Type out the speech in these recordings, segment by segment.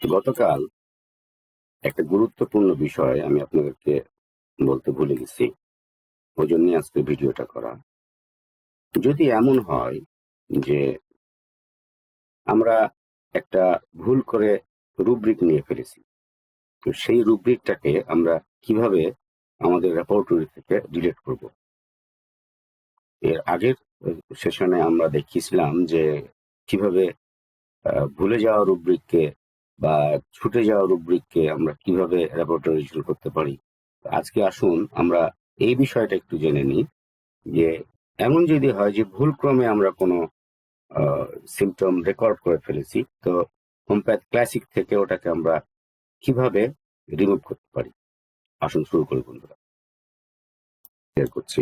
গতকাল একটা গুরুত্বপূর্ণ বিষয় আমি আপনাদেরকে বলতে ভুলে গেছি। ওজন্যে আজকে ভিডিওটা করা। যদি এমন হয় যে আমরা একটা ভুল করে রুব্রিক নিয়ে ফেলেছি, তো সেই রুব্রিকটাকে আমরা কিভাবে আমাদের রেপোর্টরি থেকে ডিলিট করব? এর আগের সেশনে আমরা দেখিয়েছিলাম যে কিভাবে ভুলে যাওয়া রুব্রিককে বা ছুটে যাওয়া রুব্রিককে আমরা কিভাবে রেপোর্টরি করতে পারি। আজকে আসুন আমরা এই বিষয়টা একটু জেনে নিই যে এমন যদি হয় যে ভুলক্রমে আমরা কোনো সিম্পটম রেকর্ড করে ফেলেছি, তো হোমপ্যাথ ক্লাসিক থেকে ওটাকে আমরা কিভাবে রিমুভ করতে পারি। আসুন শুরু করি বন্ধুরা। শেয়ার করছি।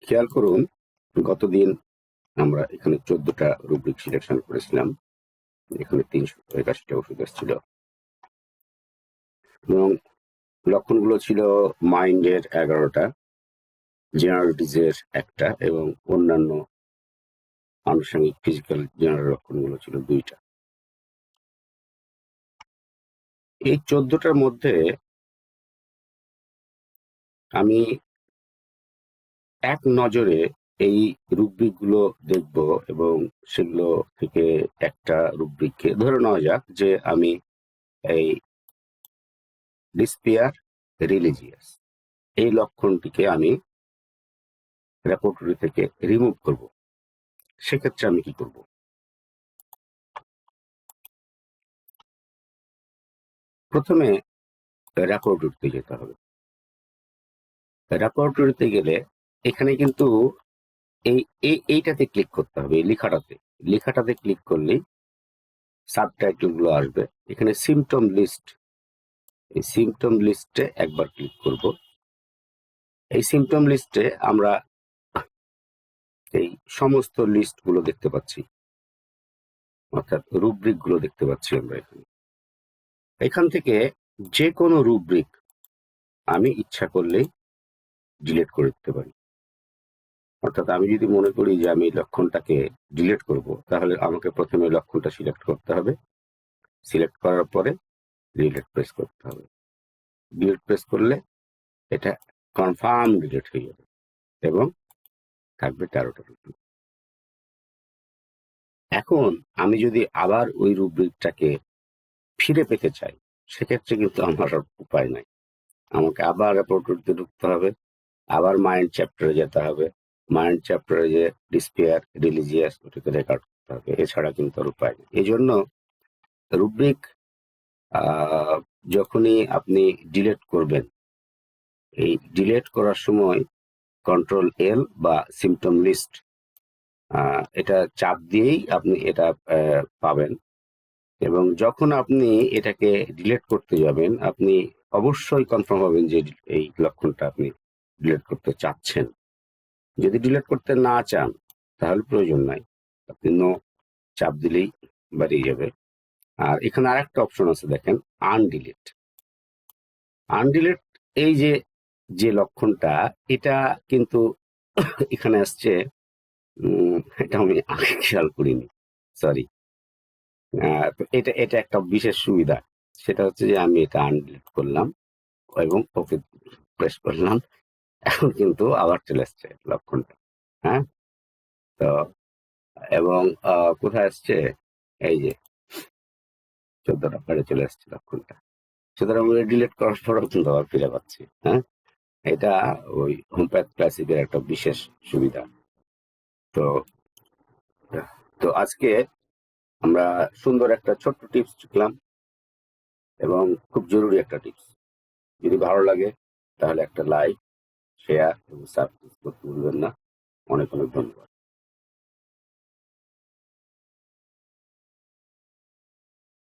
খেয়াল করুন, গতদিন আমরা এখানে 14টা রুব্রিক সিলেকশন করেছিলাম। এখানে 381টা ওষুধ এসেছিল এবং লক্ষণগুলো ছিল মাইন্ডের 11টা, জেনারেল ডিজিজের একটা এবং অন্যান্য আনুষঙ্গিক ফিজিক্যাল জেনারেল লক্ষণগুলো ছিল 2টা। এই 14টার মধ্যে আমি এক নজরে এই রুব্রিক গুলো দেখব এবং সেগুলো থেকে একটা রুব্রিককে ধরে নেওয়া যাক যে আমি এই ডিসপিয়ার রিলিজিয়াস এই লক্ষণটিকে আমি রেপোর্টরি থেকে রিমুভ করব। সেক্ষেত্রে আমি কি করব? প্রথমে রেপোর্টরিতে যেতে হবে। রেপোর্টরিতে গেলে এখানে কিন্তু এইটাতে ক্লিক করতে হবে, এই লেখাটাতে ক্লিক করলেই সাবটাইটেল গুলো আসবে। এখানে সিম্পটম লিস্ট, এই সিম্পটম লিস্টে একবার ক্লিক করব। এই সিম্পটম লিস্টে আমরা এই সমস্ত লিস্ট গুলো দেখতে পাচ্ছি, অর্থাৎ রুব্রিক গুলো দেখতে পাচ্ছি আমরা এখানে। এখান থেকে যে কোনো রুব্রিক আমি ইচ্ছা করলেই ডিলিট করে দিতে পারি। অর্থাৎ আমি যদি মনে করি যে আমি লক্ষণটাকে ডিলিট করব, তাহলে আমাকে প্রথমে লক্ষণটা সিলেক্ট করতে হবে। সিলেক্ট করার পরে ডিলিট প্রেস করতে হবে। ডিলিট প্রেস করলে এটা কনফার্ম ডিলিট হয়ে যাবে এবং থাকবে 13টা রুব্রিক। এখন আমি যদি আবার ওই রুব্রিকটাকে ফিরে পেতে চাই, সেক্ষেত্রে কিন্তু আমার আর উপায় নাই। আমাকে আবার রেপোর্টরিতে ঢুকতে হবে, আবার মাইন্ড চ্যাপ্টারে যেতে হবে। মাইন্ড চ্যাপ্টারে যে ডিসপিয়ার রিলিজিয়াস ওটাকে রেকর্ড করতে হবে, এছাড়া কিন্তু আর উপায় নেই। এই জন্য রুব্রিক যখনই আপনি ডিলিট করবেন, এই ডিলিট করার সময় কন্ট্রোল এল বা সিম্পটম লিস্ট এটা চাপ দিয়েই আপনি এটা পাবেন। এবং যখন আপনি এটাকে ডিলিট করতে যাবেন, আপনি অবশ্যই কনফার্ম হবেন যে এই লক্ষণটা আপনি ডিলিট করতে চাচ্ছেন। যদি ডিলিট করতে না চান তাহলে প্রয়োজন নাই, আপনি নো চাপ দিলেই বেরিয়ে যাবে। আর এখানে আরেকটা অপশন আছে, দেখেন, আনডিলিট। আনডিলিট এই যে লক্ষণটা, এটা কিন্তু এখানে আসছে, এটা আমি আগে খেয়াল করিনি, সরি। তো এটা এটা একটা বিশেষ সুবিধা, সেটা হচ্ছে যে আমি এটা আনডিলিট করলাম এবং ওকে প্রেস করলাম, এখন কিন্তু আবার চলে আসছে লক্ষণটা। হ্যাঁ, তো এবং কোথায় আসছে, এই যে 14টা পারে চলে আসছে লক্ষণটা। সুতরাং ডিলিট করার পরেও কিন্তু আবার ফিরে পাচ্ছি। হ্যাঁ, এটা ওই হোমপ্যাথ ক্লাসিকের একটা বিশেষ সুবিধা। তো তো আজকে আমরা সুন্দর একটা ছোট্ট টিপস শিখলাম এবং খুব জরুরি একটা টিপস। যদি ভালো লাগে তাহলে একটা লাইক, শেয়ার এবং সাবস্ক্রাইব করতে ভুলবেন না। অনেক অনেক ধন্যবাদ।